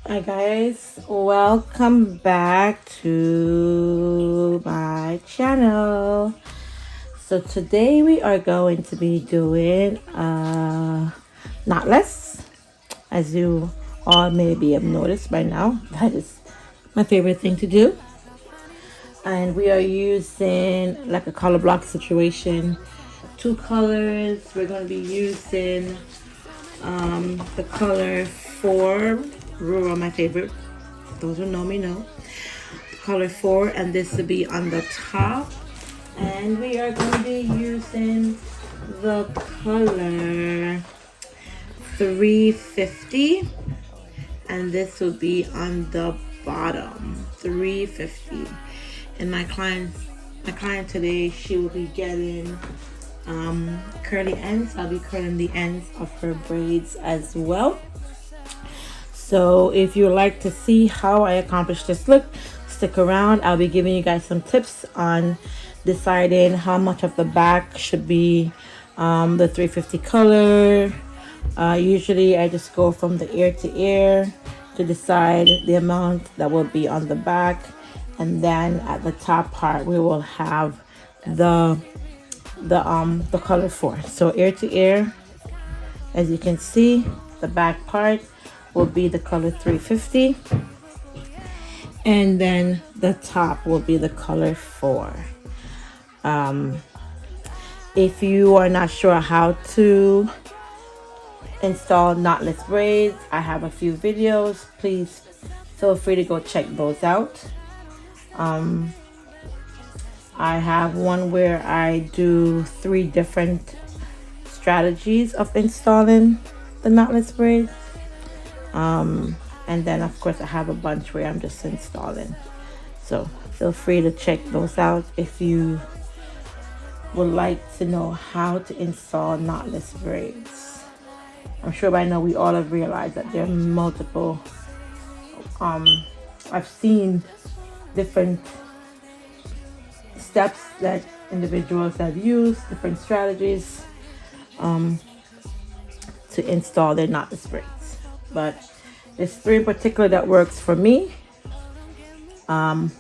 Hi guys, welcome back to my channel. So today we are going to be doing knotless. As you all maybe have noticed by now, that is my favorite thing to do. And we are using like a color block situation, two colors. We're going to be using the color 4, rural, my favorite. Those who know me know. Color 4, and this will be on the top. And we are going to be using the color 350, and this will be on the bottom. 350. And my client today, she will be getting curly ends. I'll be curling the ends of her braids as well. So if you would like to see how I accomplish this look, stick around. I'll be giving you guys some tips on deciding how much of the back should be the 350 color. Usually I just go from the ear to ear to decide the amount that will be on the back, and then at the top part we will have the color 4. So ear to ear, as you can see, the back part will be the color 350, and then the top will be the color 4. If you are not sure how to install knotless braids, I have a few videos. Please feel free to go check those out. I have one where I do 3 different strategies of installing the knotless braids. And then of course I have a bunch where I'm just installing. So feel free to check those out if you would like to know how to install knotless braids. I'm sure by now we all have realized that there are multiple, I've seen different steps that individuals have used, different strategies to install their knotless braids. But there's 3 in particular that works for me. One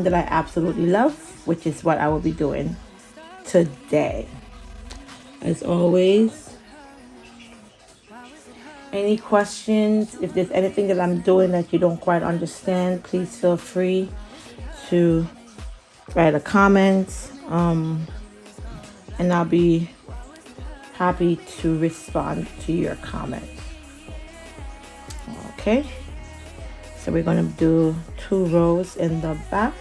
that I absolutely love, which is what I will be doing today. As always, any questions, if there's anything that I'm doing that you don't quite understand, please feel free to write a comment, and I'll be happy to respond to your comment. Okay, so we're going to do 2 rows in the back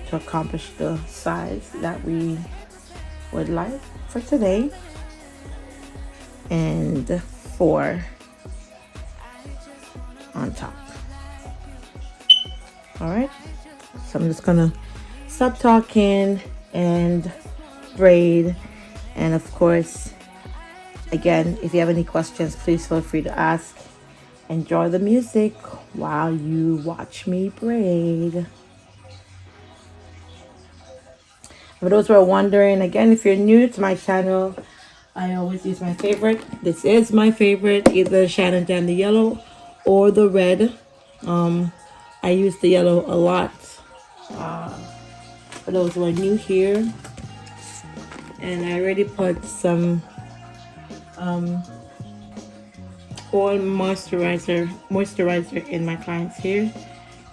to accomplish the size that we would like for today, and 4 on top. All right, so I'm just gonna stop talking and braid. And of course, again, if you have any questions, please feel free to ask. Enjoy the music while you watch me braid. For those who are wondering, again, if you're new to my channel, I always use my favorite. This is my favorite, either Shannon Jan the yellow or the red. I use the yellow a lot. For those who are new here, and I already put some oil moisturizer in my client's hair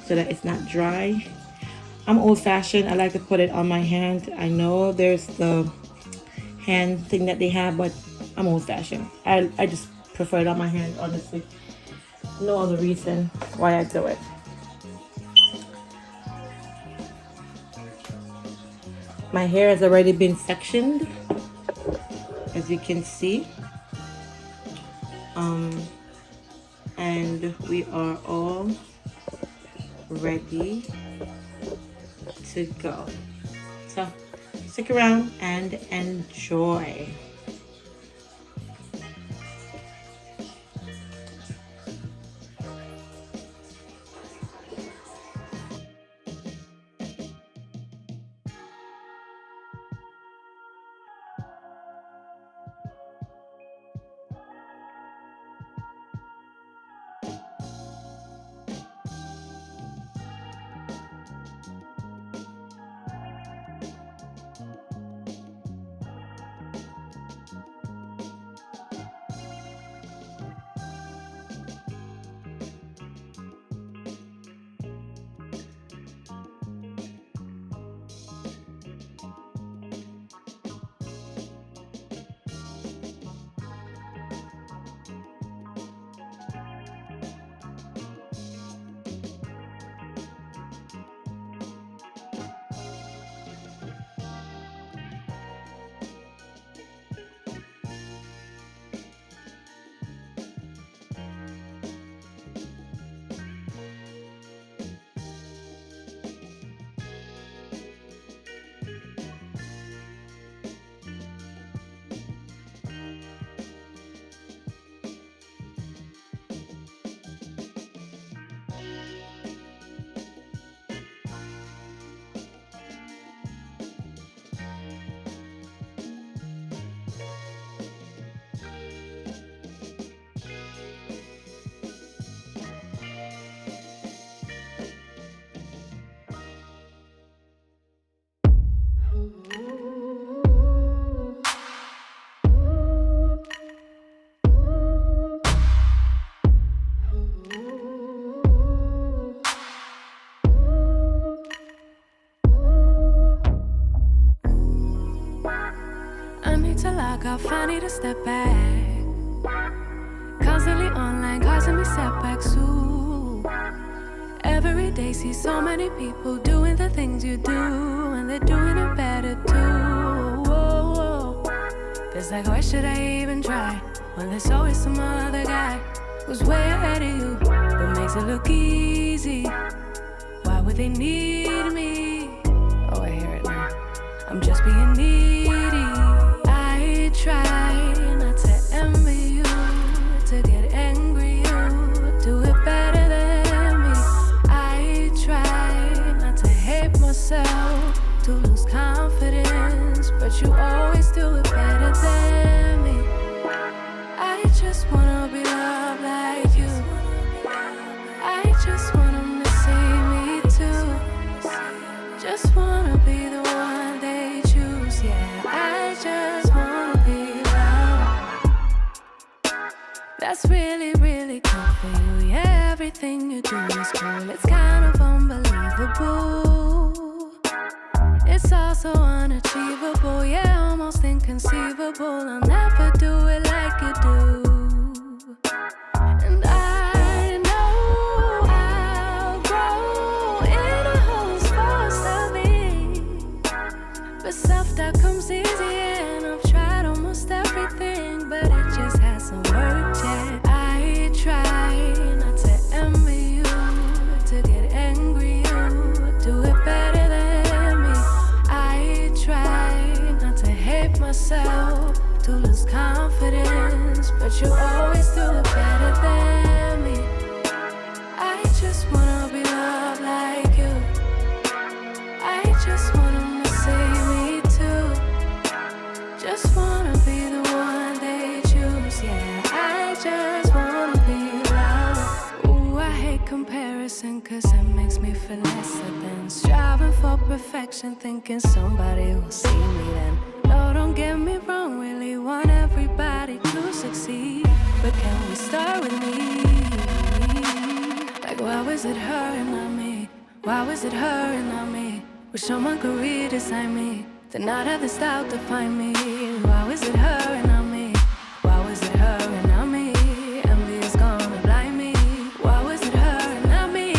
so that it's not dry. I'm old-fashioned. I like to put it on my hand. I know there's the hand thing that they have, but I'm old-fashioned. I just prefer it on my hand, honestly. No other reason why I do it. My hair has already been sectioned, as you can see. And we are all ready to go. So stick around and enjoy. got funny to step back. Constantly online, causing me setbacks too. Every day see so many people doing the things you do, and they're doing it better too. Whoa. Feels like, why should I even try when there's always some other guy who's way ahead of you, but makes it look easy? Why would they need me? Oh, I hear it now. I'm just being needy. I try not to envy you, to get angry you do it better than me. I try not to hate myself, to lose confidence, but you always do it better than me. I just wanna be loved like you. I just want them to see me too. Just wanna be the one they choose. Yeah, I just wanna be loved. That's really, really cool for you. Yeah, everything you do is cool. It's kind of unbelievable. It's also unachievable. Yeah, almost inconceivable. I'll never do it like you do. And I know I'll grow in a host force of me. But self-doubt comes easy, and I've tried almost everything, but it just hasn't worked yet. I try not to envy you, to get angry you do it better than me. I try not to hate myself, to lose confidence, but you always do it better than me. I just wanna be loved like you. I just want them to see me too. Just wanna be the one they choose. Yeah, I just wanna be loved. Ooh, I hate comparison, cause it makes me feel lesser than striving for perfection, thinking somebody will see me then. No, don't get me wrong, really want everybody to succeed, but can we start with me? Like, why was it her and not me? Why was it her and not me? Wish someone could redesign me, then not have the style to find me. Why was it her and not me? Why was it her and not me? Envy is gonna blind me. Why was it her and not me?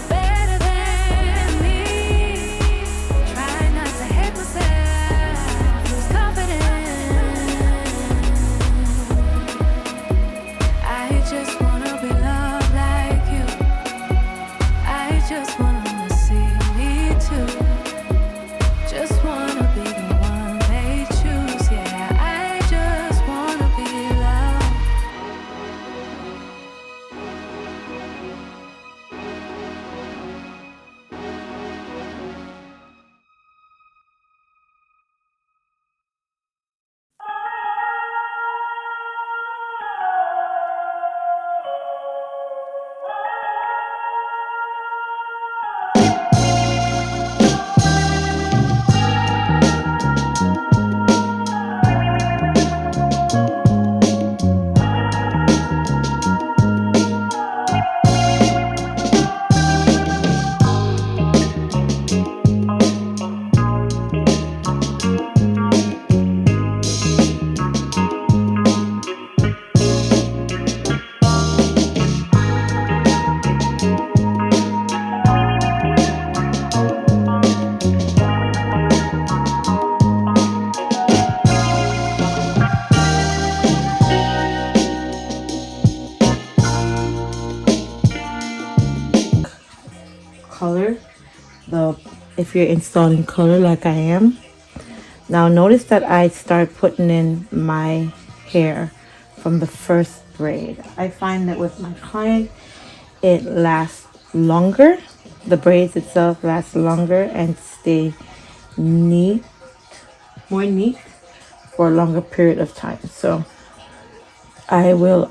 Better than me. Try not to hate myself, lose confidence. I just wanna be loved like you. I just want them to see me too. Just wanna be the one they choose. Yeah, I just wanna be loved. Color, if you're installing color like I am. Now notice that I start putting in my hair from the first braid. I find that with my client it lasts longer. The braids itself last longer and stay neat, more neat for a longer period of time. So I will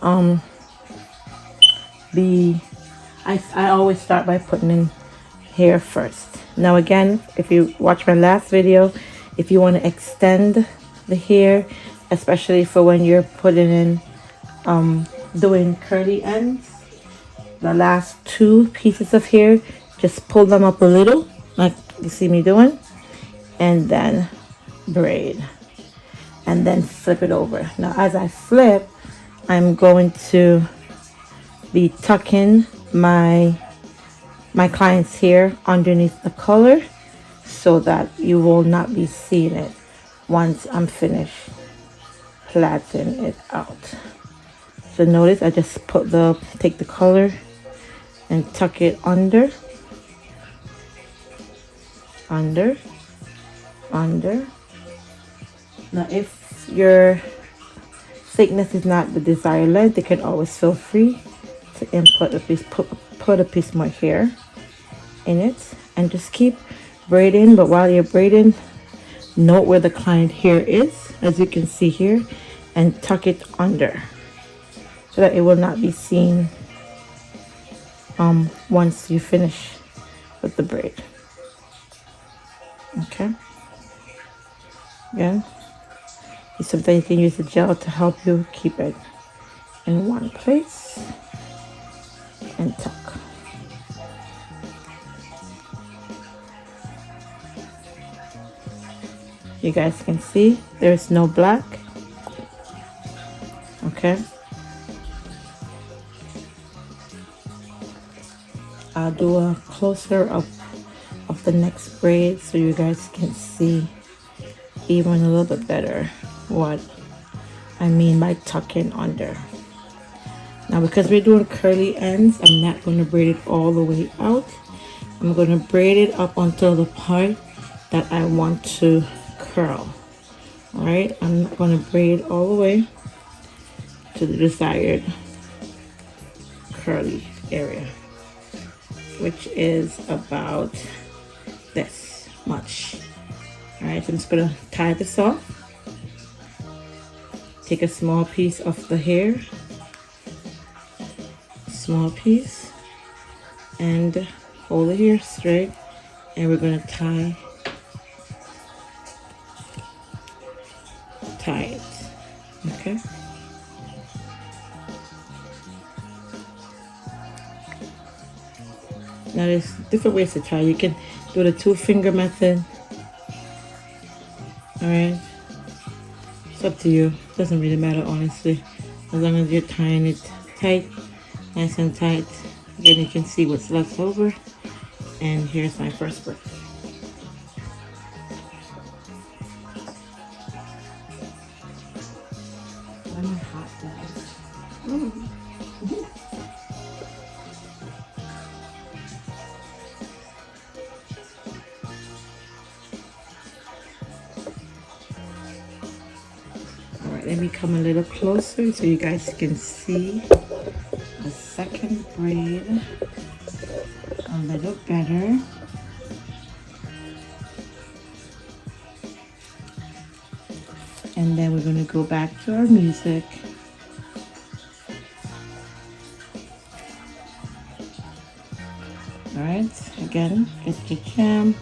I always start by putting in hair first. Now again, if you watch my last video, if you want to extend the hair, especially for when you're putting in doing curly ends, the last two pieces of hair, just pull them up a little, like you see me doing, and then braid, and then flip it over. Now as I flip, I'm going to be tucking my client's hair underneath the color so that you will not be seeing it once I'm finished plaiting it out. So notice I just take the color and tuck it under. Now if your thickness is not the desired length, you can always feel free to input a piece, put a piece more hair in it, and just keep braiding. But while you're braiding, note where the client hair is, as you can see here, and tuck it under so that it will not be seen once you finish with the braid. Okay. Again, sometimes you can use the gel to help you keep it in one place and tuck. You guys can see there's no black. Okay. I'll do a closer up of the next braid so you guys can see even a little bit better what I mean by tucking under. Now because we're doing curly ends, I'm not going to braid it all the way out. I'm going to braid it up until the part that I want to curl. Alright, I'm not going to braid all the way to the desired curly area, which is about this much. Alright, so I'm just going to tie this off. Take a small piece of the hair, small piece, and hold the hair straight, and we're going to tie it. Okay. Now there's different ways to tie. You can do the 2-finger method. Alright. It's up to you. Doesn't really matter, honestly. As long as you're tying it tight, nice and tight. Then you can see what's left over. And here's my first braid. I'm hot, guys. Let me come a little closer so you guys can see the second braid a little better. And then we're going to go back to our music. Alright, again, get your jam,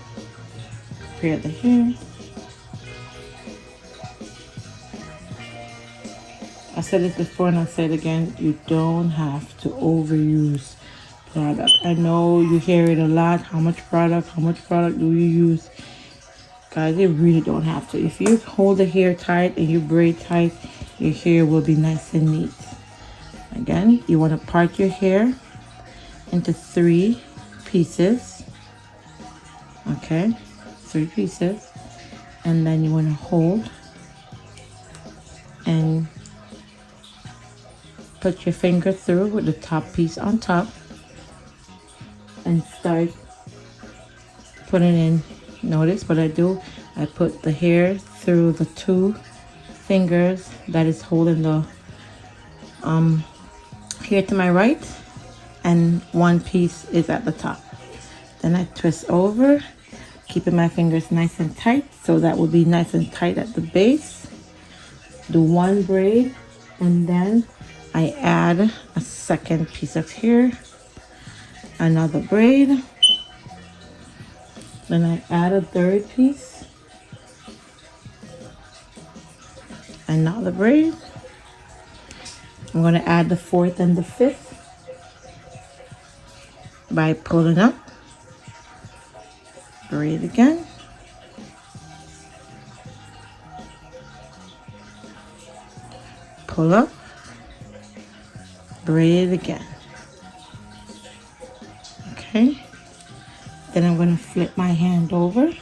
prepare the hair. I said this before and I'll say it again, you don't have to overuse product. I know you hear it a lot, how much product do you use? Guys, you really don't have to. If you hold the hair tight and you braid tight, your hair will be nice and neat. Again, you want to part your hair into 3 pieces. Okay, 3 pieces. And then you want to hold and put your finger through with the top piece on top and start putting in. Notice what I do, I put the hair through the 2 fingers that is holding the hair to my right, and 1 piece is at the top. Then I twist over, keeping my fingers nice and tight, so that will be nice and tight at the base. Do 1 braid, and then I add a 2nd piece of hair, another braid, then I add a 3rd piece, another braid. I'm going to add the 4th and the 5th by pulling up braid again. Pull up, braid again. Okay, then I'm going to flip my hand over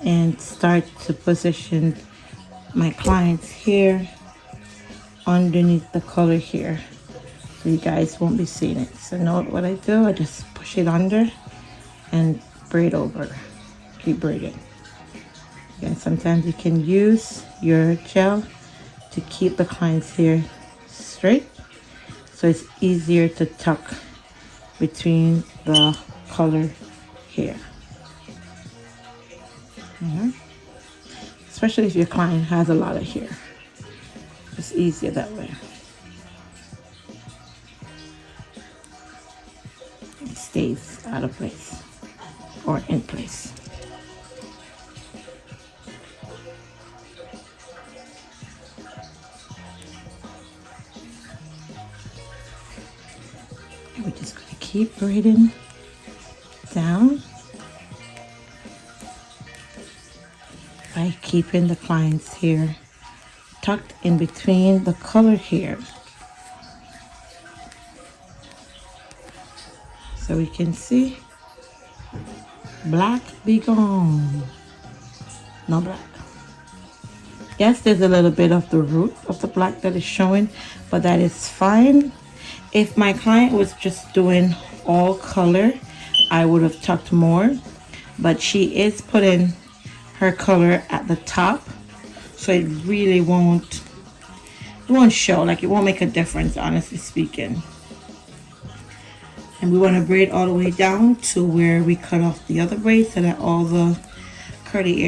and start to position my client's hair underneath the color here, so you guys won't be seeing it. So note what I do, I just push it under and braid over, keep braiding. Again, sometimes you can use your gel to keep the client's hair straight, so it's easier to tuck between the color hair. Especially if your client has a lot of hair, it's easier that way. It stays out of place or in place. And we're just going to keep braiding down by keeping the client's hair tucked in between the color hair, so we can see black be gone. No black. Yes, there's a little bit of the root of the black that is showing, but that is fine. If my client was just doing all color, I would have tucked more, but she is putting her color at the top, so it really won't show, like it won't make a difference, honestly speaking. And we want to braid all the way down to where we cut off the other braid, so that all the curly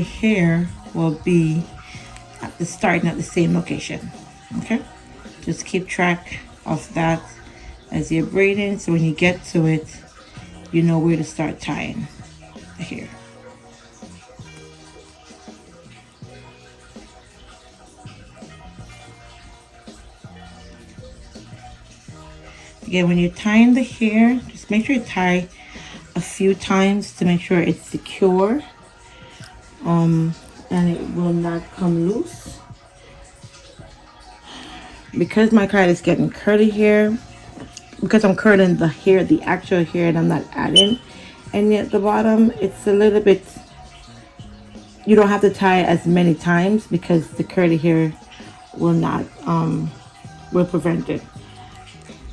hair will be at the start and at the same location. Okay, just keep track of that as you're braiding, so when you get to it, you know where to start tying the hair. Again, when you're tying the hair, just make sure you tie a few times to make sure it's secure, and it will not come loose. Because my client is getting curly hair, because I'm curling the hair, the actual hair, and I'm not adding any at the bottom, it's a little bit, you don't have to tie as many times because the curly hair will not, will prevent it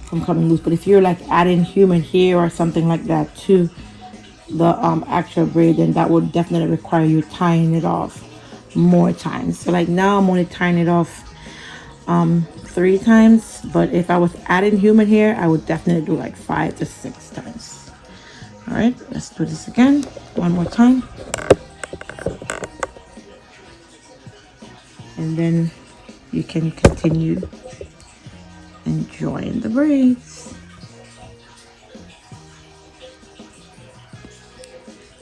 from coming loose. But if you're like adding human hair or something like that to the actual braid, then that would definitely require you tying it off more times. So like now I'm only tying it off 3 times, but if I was adding human hair, I would definitely do like 5 to 6 times. All right, let's do this again one more time, and then you can continue enjoying the braids.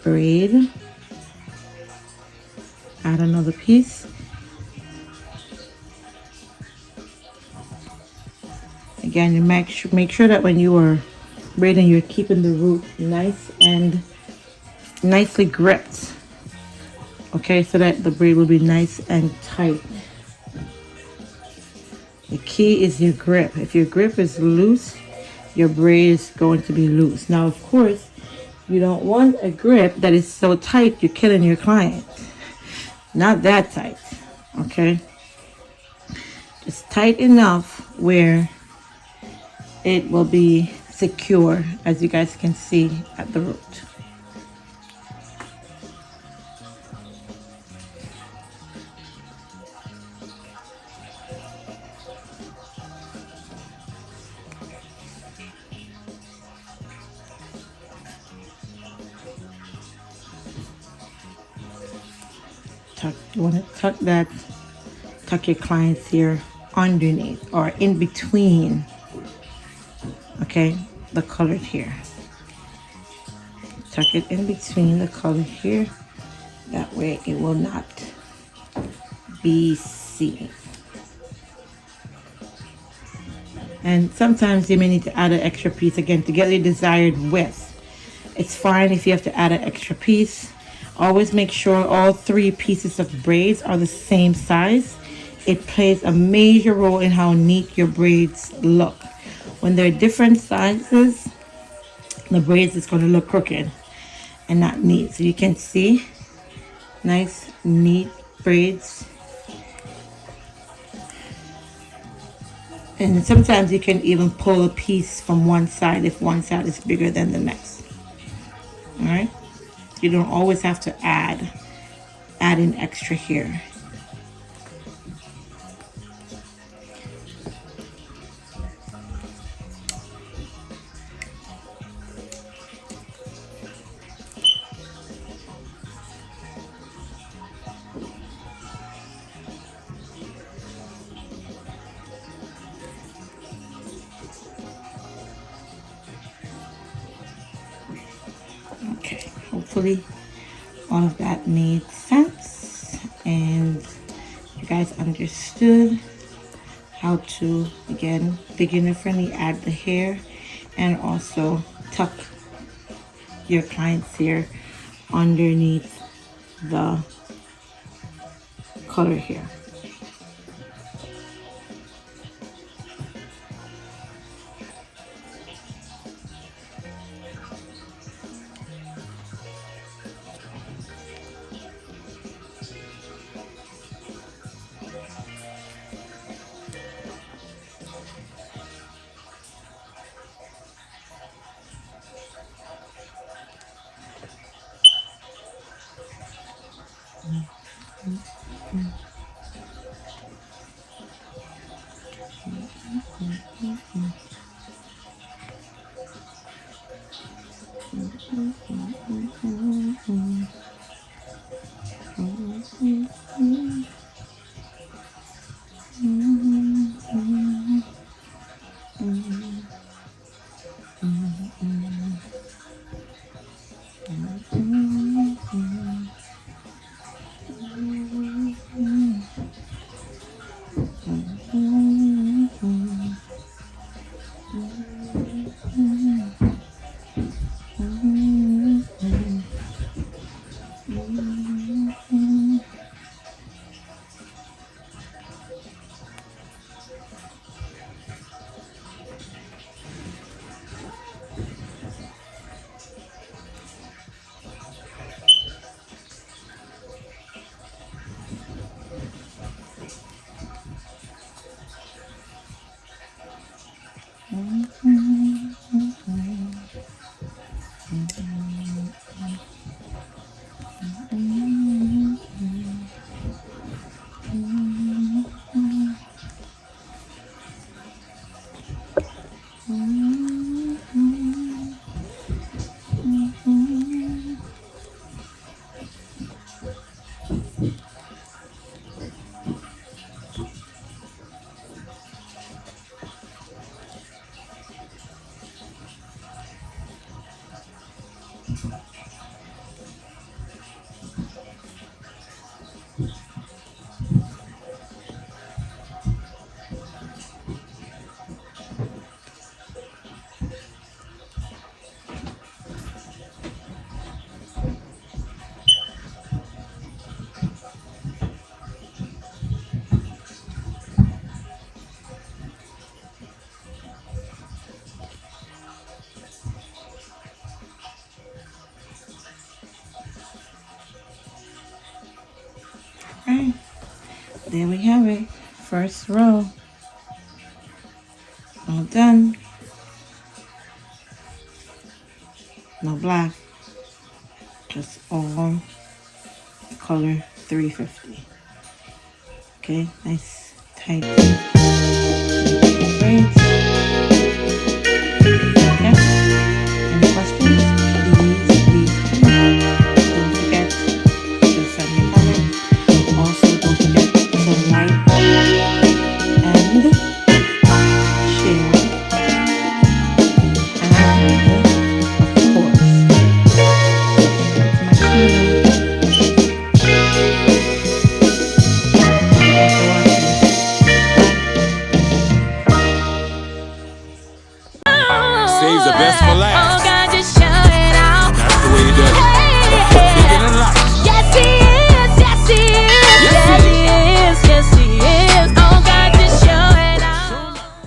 Braid, add another piece. Again, you make sure that when you are braiding, you're keeping the root nice and nicely gripped, okay, so that the braid will be nice and tight. The key is your grip. If your grip is loose, your braid is going to be loose. Now, of course, you don't want a grip that is so tight you're killing your client. Not that tight, okay? Just tight enough where it will be secure, as you guys can see at the root. You want to tuck your client's hair underneath or in between, okay, the colored hair. Tuck it in between the colored hair, that way it will not be seen. And sometimes you may need to add an extra piece again to get the desired width. It's fine if you have to add an extra piece. Always make sure all 3 pieces of braids are the same size. It plays a major role in how neat your braids look. When they're different sizes, the braids is going to look crooked and not neat. So you can see nice neat braids. And sometimes you can even pull a piece from one side if one side is bigger than the next. All right, you don't always have to add in extra here. Okay, hopefully all of that made sense and you guys understood how to, again, beginner friendly, add the hair and also tuck your client's hair underneath the color hair. Alright, there we have it. First row. All done. No black. Just all color 350. Okay, nice tight braids. Okay. Any questions? Please don't forget to send me a comment. Also, don't forget to like and share. And of course, subscribe to my channel. Saves the best for last. Oh God, just show it out. that